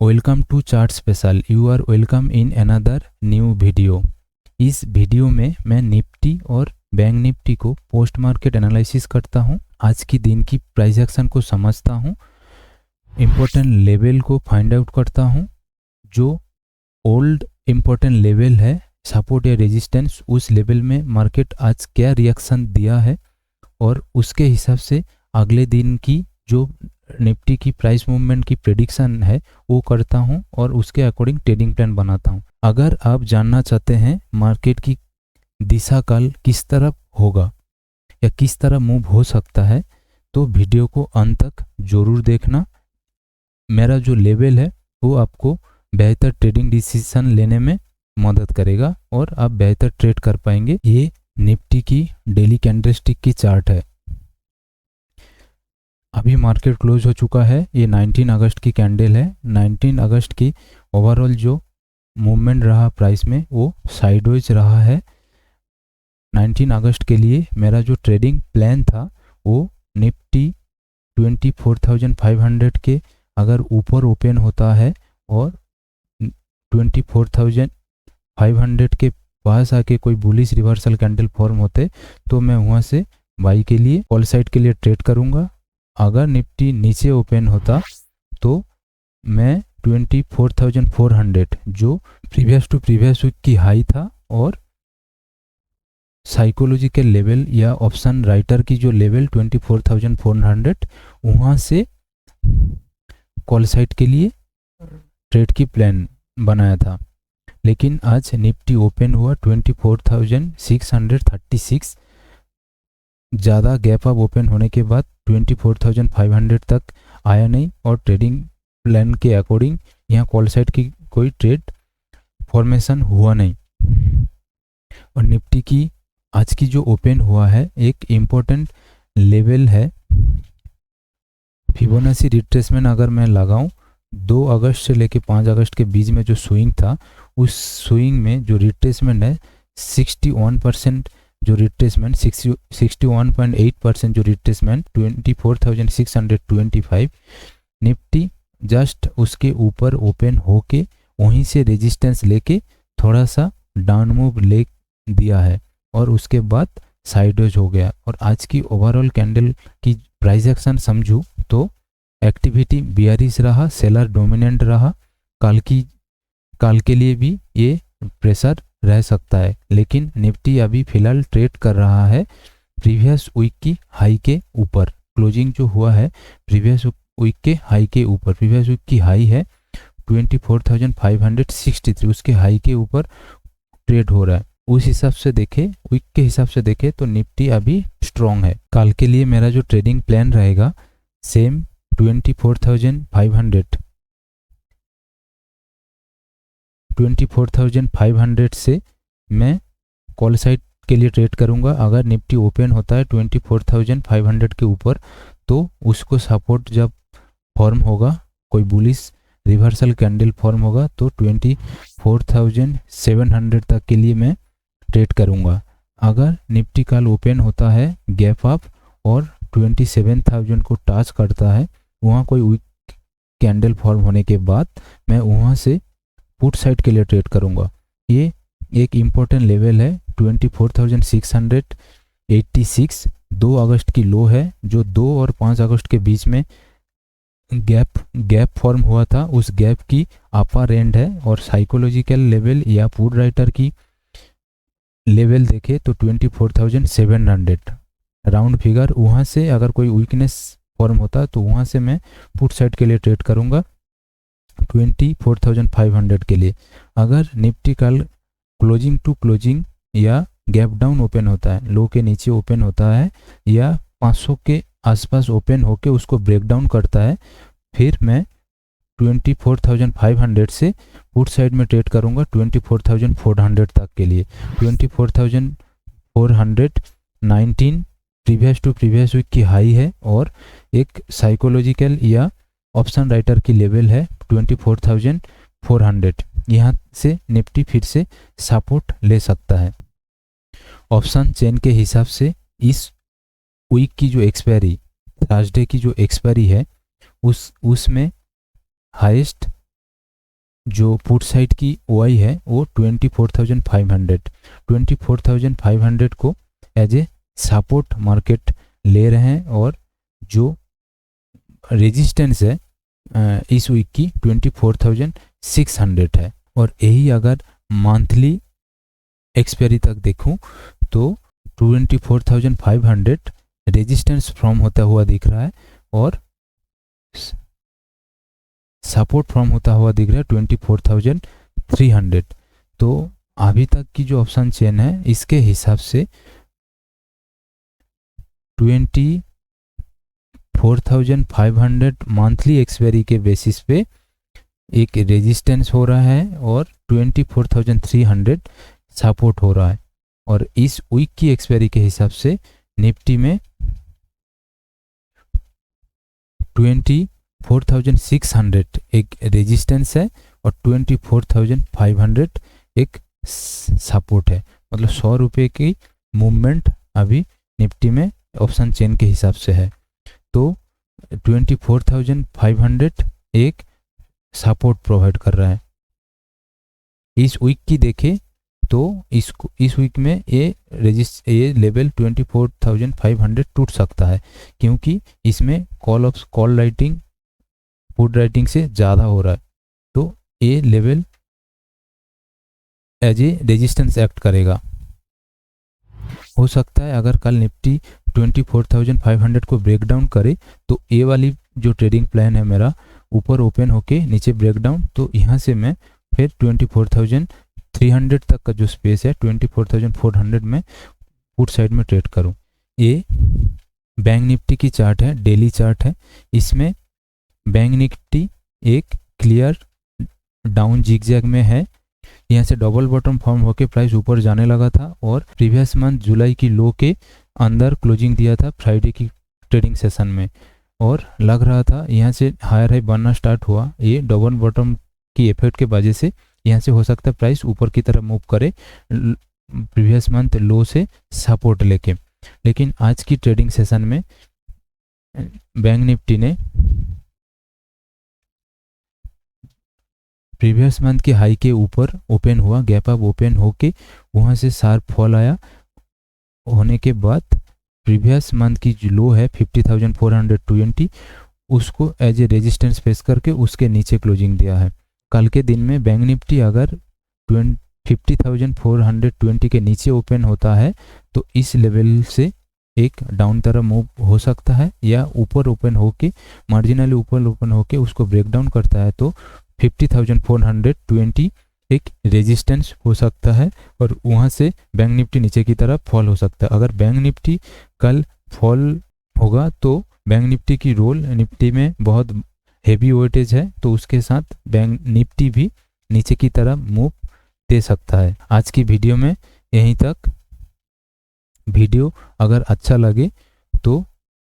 Welcome to chart special. You are welcome in another new video. इस वीडियो में मैं निफ्टी और बैंक निफ्टी को पोस्ट मार्केट एनालिसिस करता हूं, आज की दिन की प्राइस एक्शन को समझता हूं, इम्पोर्टेंट लेवल को फाइंड आउट करता हूं, जो ओल्ड इम्पोर्टेंट लेवल है सपोर्ट या रेजिस्टेंस, उस लेवल में मार्केट आज क्या रिएक्शन दिया है और उसके हिसाब से अगले दिन की जो निफ्टी की प्राइस मूवमेंट की प्रेडिक्शन है वो करता हूं और उसके अकॉर्डिंग ट्रेडिंग प्लान बनाता हूं। अगर आप जानना चाहते हैं मार्केट की दिशा काल किस तरफ होगा या किस तरह मूव हो सकता है तो वीडियो को अंत तक जरूर देखना। मेरा जो लेवल है वो आपको बेहतर ट्रेडिंग डिसीजन लेने में मदद करेगा और आप बेहतर ट्रेड कर पाएंगे। ये निफ्टी की डेली कैंडलस्टिक की चार्ट है। अभी मार्केट क्लोज हो चुका है। ये 19 अगस्त की कैंडल है। 19 अगस्त की ओवरऑल जो मूवमेंट रहा प्राइस में वो साइडवेज रहा है। 19 अगस्त के लिए मेरा जो ट्रेडिंग प्लान था वो निफ्टी 24,500 के अगर ऊपर ओपन होता है और 24,500 के पास आके कोई बुलिश रिवर्सल कैंडल फॉर्म होते तो मैं वहाँ से बाई के लिए कॉल साइड के लिए ट्रेड करूँगा। अगर निफ्टी नीचे ओपन होता तो मैं 24,400 जो प्रीवियस टू प्रीवियस वीक की हाई था और साइकोलॉजिकल लेवल या ऑप्शन राइटर की जो लेवल 24,400 वहाँ से कॉल साइड के लिए ट्रेड की प्लान बनाया था। लेकिन आज निफ्टी ओपन हुआ 24,636, ज़्यादा गैप अप ओपन होने के बाद 24,500 तक आया नहीं और ट्रेडिंग प्लान के अकॉर्डिंग यहाँ कॉल साइड की कोई ट्रेड फॉर्मेशन हुआ नहीं। और निफ्टी की आज की जो ओपन हुआ है एक इम्पोर्टेंट लेवल है। फिबोनाची रिट्रेसमेंट अगर मैं लगाऊं 2 अगस्त से लेके 5 अगस्त के बीच में जो स्विंग था उस स्विंग में जो रिट्रेसमेंट है 61% जो रिट्रेसमेंट 61.8% जो रिट्रेसमेंट 24,625 निफ्टी जस्ट उसके ऊपर ओपन होके वहीं से रेजिस्टेंस लेके थोड़ा सा डाउन मूव ले दिया है और उसके बाद साइडवेज हो गया। और आज की ओवरऑल कैंडल की प्राइस एक्शन समझूं तो एक्टिविटी बियरिश रहा, सेलर डोमिनेंट रहा। काल के लिए भी ये प्रेशर रह सकता है, लेकिन निफ्टी अभी फिलहाल ट्रेड कर रहा है प्रीवियस वीक की हाई के ऊपर। क्लोजिंग जो हुआ है प्रीवियस वीक के हाई के ऊपर, प्रीवियस वीक की हाई है 24,563, उसके हाई के ऊपर ट्रेड हो रहा है। उस हिसाब से देखे, वीक के हिसाब से देखे तो निफ्टी अभी स्ट्रॉन्ग है। कल के लिए मेरा जो ट्रेडिंग प्लान रहेगा सेम 24,500 से मैं कॉल साइड के लिए ट्रेड करूंगा। अगर निफ्टी ओपन होता है 24,500 के ऊपर तो उसको सपोर्ट जब फॉर्म होगा, कोई बुलिश रिवर्सल कैंडल फॉर्म होगा तो 24,700 तक के लिए मैं ट्रेड करूंगा। अगर निफ्टी कल ओपन होता है गैप अप और 27,000 को टच करता है, वहाँ कोई वीक कैंडल फॉर्म होने के बाद मैं वहाँ से पुट साइड के लिए ट्रेड करूंगा। ये एक इम्पोर्टेंट लेवल है 24,686, 2 अगस्त की लो है जो 2 और 5 अगस्त के बीच में गैप फॉर्म हुआ था, उस गैप की अपर एंड है। और साइकोलॉजिकल लेवल या पुट राइटर की लेवल देखे तो 24,700 राउंड फिगर, वहाँ से अगर कोई वीकनेस फॉर्म होता तो वहाँ से मैं पुट साइड के लिए ट्रेड करूँगा 24,500 के लिए। अगर निफ्टी कल क्लोजिंग टू क्लोजिंग या गैप डाउन ओपन होता है, लो के नीचे ओपन होता है या 500 के आसपास ओपन होके उसको ब्रेक डाउन करता है, फिर मैं 24,500 से पुट साइड में ट्रेड करूंगा 24,400 तक के लिए। 24,419 प्रीवियस टू प्रीवियस वीक की हाई है और एक साइकोलॉजिकल या ऑप्शन राइटर की लेवल है 24,400। यहाँ से निफ्टी फिर से सपोर्ट ले सकता है। ऑप्शन चेन के हिसाब से इस वीक की जो एक्सपायरी, थर्सडे की जो एक्सपायरी है उसमें हाईएस्ट जो पुट साइड की OI है वो 24,500 को एज ए सपोर्ट मार्केट ले रहे हैं, और जो रेजिस्टेंस है इस वीक की 24,600 है। और यही अगर मंथली एक्सपायरी तक देखूं तो 24,500 रेजिस्टेंस फॉर्म होता हुआ दिख रहा है और सपोर्ट फॉर्म होता हुआ दिख रहा है 24,300। तो अभी तक की जो ऑप्शन चेन है इसके हिसाब से 24,500 मंथली एक्सपायरी के बेसिस पे एक रेजिस्टेंस हो रहा है और 24,300 सपोर्ट हो रहा है। और इस वीक की एक्सपायरी के हिसाब से निफ्टी में 24,600 एक रेजिस्टेंस है और 24,500 एक सपोर्ट है। मतलब 100 रुपये की मूवमेंट अभी निफ्टी में ऑप्शन चेन के हिसाब से है। तो 24,500 एक सपोर्ट प्रोवाइड कर रहा है। इस वीक की देखें तो इस वीक में ये लेवल 24,500 टूट सकता है, क्योंकि इसमें कॉल राइटिंग पुट राइटिंग से ज़्यादा हो रहा है। तो ये level as a resistance act करेगा। हो सकता है अगर कल निफ्टी 24,500 को ब्रेक डाउन करे तो ये वाली जो ट्रेडिंग प्लान है मेरा ऊपर ओपन होके नीचे ब्रेक डाउन, तो यहाँ से मैं फिर 24,300 तक का जो स्पेस है 24,400 में पुट साइड में ट्रेड करूँ। ये बैंक निफ्टी की चार्ट है, डेली चार्ट है। इसमें बैंक निफ्टी एक क्लियर डाउन जिगजैग में है। यहाँ से डबल बॉटम फॉर्म होके प्राइस ऊपर जाने लगा था और प्रीवियस मंथ जुलाई की लो के अंदर क्लोजिंग दिया था फ्राइडे की ट्रेडिंग सेशन में, और लग रहा था यहाँ से हायर हाई बनना स्टार्ट हुआ। ये डबल बॉटम की इफेक्ट के वजह से यहाँ से हो सकता है प्राइस ऊपर की तरफ मूव करे प्रीवियस मंथ लो से सपोर्ट लेके। लेकिन आज की ट्रेडिंग सेशन में बैंक निफ्टी ने प्रीवियस मंथ के हाई के ऊपर ओपन हुआ, गैप अप ओपन होके वहाँ से शार्प फॉल आया। होने के बाद प्रीवियस मंथ की जो लो है 50,420 उसको एज ए रेजिस्टेंस फेस करके उसके नीचे क्लोजिंग दिया है। कल के दिन में बैंक निफ्टी अगर 50,420 के नीचे ओपन होता है तो इस लेवल से एक डाउन तरफ मूव हो सकता है, या ऊपर ओपन होके मार्जिनली ऊपर ओपन होके उसको ब्रेक डाउन करता है तो 50,420 एक रेजिस्टेंस हो सकता है और वहाँ से बैंक निफ्टी नीचे की तरफ फॉल हो सकता है। अगर बैंक निफ्टी कल फॉल होगा तो बैंक निफ्टी की रोल निफ्टी में बहुत हेवी वेटेज है, तो उसके साथ बैंक निफ्टी भी नीचे की तरफ मूव दे सकता है। आज की वीडियो में यहीं तक। वीडियो अगर अच्छा लगे तो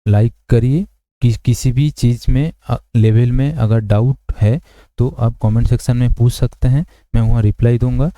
लाइक करिए। किसी भी चीज़ में लेवल में अगर डाउट है तो आप कमेंट सेक्शन में पूछ सकते हैं, मैं वहाँ रिप्लाई दूंगा।